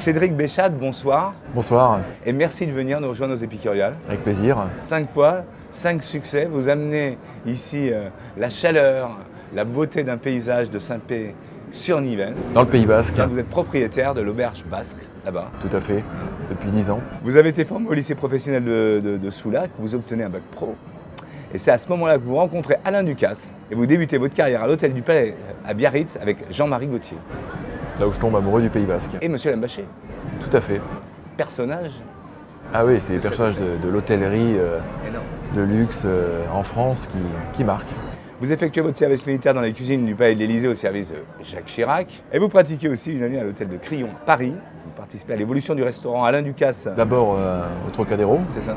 Cédric Béchat, bonsoir. Bonsoir. Et merci de venir nous rejoindre aux Épicuriales. Avec plaisir. 5 fois, 5 succès. Vous amenez ici la chaleur, la beauté d'un paysage de Saint-Pé-sur-Nivelle. Dans le Pays Basque. Là, vous êtes propriétaire de l'auberge basque, là-bas. Tout à fait, depuis 10 ans. Vous avez été formé au lycée professionnel de Soulac, vous obtenez un bac pro. Et c'est à ce moment-là que vous rencontrez Alain Ducasse et vous débutez votre carrière à l'Hôtel du Palais à Biarritz avec Jean-Marie Gaultier. Là où je tombe amoureux du Pays Basque. Et Monsieur Lembaché. Tout à fait. Personnage. Ah oui, c'est les personnages de l'hôtellerie Énorme. de luxe en France qui marquent. Vous effectuez votre service militaire dans les cuisines du Palais de l'Élysée au service de Jacques Chirac. Et vous pratiquez aussi une année à l'hôtel de Crillon à Paris. Vous participez à l'évolution du restaurant Alain Ducasse. D'abord au Trocadéro C'est ça.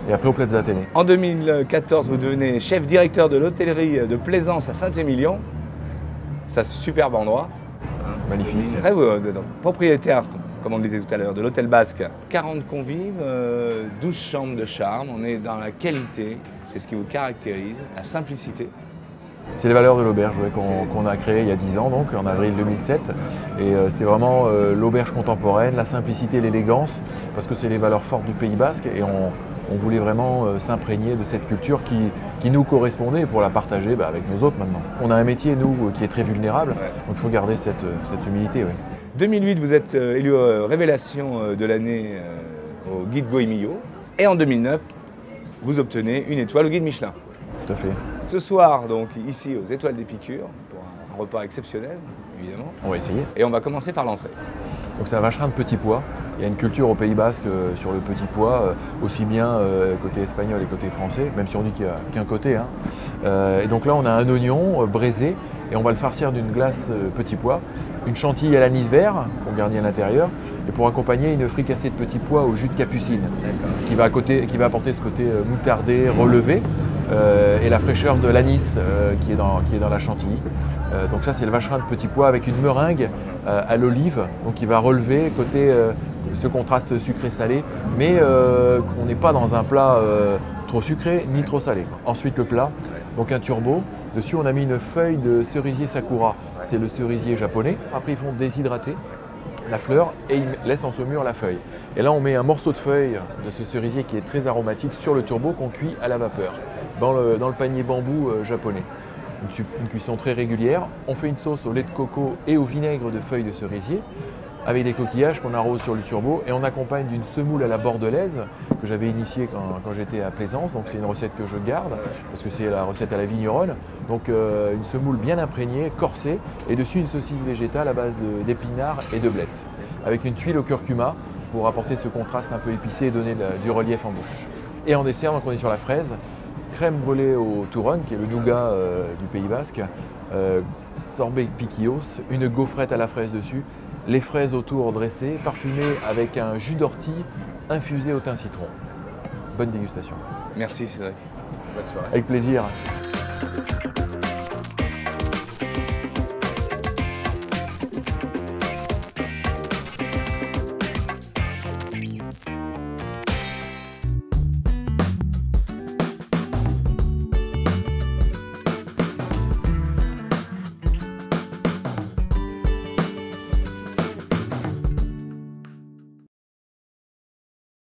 et après au Plaza Athénée. En 2014, vous devenez chef directeur de l'hôtellerie de Plaisance à Saint-Émilion. C'est un superbe endroit. Magnifique. Après, vous êtes donc propriétaire, comme on le disait tout à l'heure, de l'hôtel basque. 40 convives, 12 chambres de charme. On est dans la qualité, c'est ce qui vous caractérise, la simplicité. C'est les valeurs de l'auberge qu'on a créées il y a 10 ans, donc en avril 2007. Et c'était vraiment l'auberge contemporaine, la simplicité et l'élégance, parce que c'est les valeurs fortes du Pays Basque. Et on voulait vraiment s'imprégner de cette culture qui nous correspondait pour la partager avec nous autres maintenant. On a un métier, nous, qui est très vulnérable, donc il faut garder cette humilité. Ouais. 2008, vous êtes élu révélation de l'année au guide Goemio. Et en 2009, vous obtenez une étoile au guide Michelin. Tout à fait. Ce soir, donc ici aux Étoiles d'Épicure, pour un repas exceptionnel, évidemment. On va essayer. Et on va commencer par l'entrée. Donc c'est un vacherin de petit pois. Il y a une culture au Pays Basque sur le petit pois, aussi bien côté espagnol et côté français, même si on dit qu'il n'y a qu'un côté. Hein. Et donc là, on a un oignon braisé et on va le farcir d'une glace petit pois, une chantilly à l'anis vert qu'on garnit à l'intérieur, et pour accompagner une fricassée de petits pois au jus de capucine, qui va apporter ce côté moutardé, relevé, et la fraîcheur de l'anis qui est dans la chantilly. Donc ça, c'est le vacherin de petit pois avec une meringue à l'olive, donc qui va relever côté ce contraste sucré-salé, mais on n'est pas dans un plat trop sucré ni trop salé. Ensuite le plat, donc un turbo. Dessus on a mis une feuille de cerisier sakura, c'est le cerisier japonais. Après ils font déshydrater la fleur et ils laissent en saumure la feuille. Et là on met un morceau de feuille de ce cerisier qui est très aromatique sur le turbo qu'on cuit à la vapeur dans le panier bambou japonais. Une cuisson très régulière. On fait une sauce au lait de coco et au vinaigre de feuilles de cerisier avec des coquillages qu'on arrose sur le turbo et on accompagne d'une semoule à la bordelaise que j'avais initiée quand j'étais à Plaisance. Donc c'est une recette que je garde parce que c'est la recette à la vigneronne. Donc une semoule bien imprégnée, corsée et dessus une saucisse végétale à base d'épinards et de blettes avec une tuile au curcuma pour apporter ce contraste un peu épicé et donner du relief en bouche. Et en dessert, donc on est sur la fraise. Crème brûlée au touron, qui est le nougat du Pays Basque, sorbet piquillos, une gaufrette à la fraise dessus, les fraises autour dressées, parfumées avec un jus d'ortie infusé au thym citron. Bonne dégustation. Merci Cédric. Bonne soirée. Avec plaisir.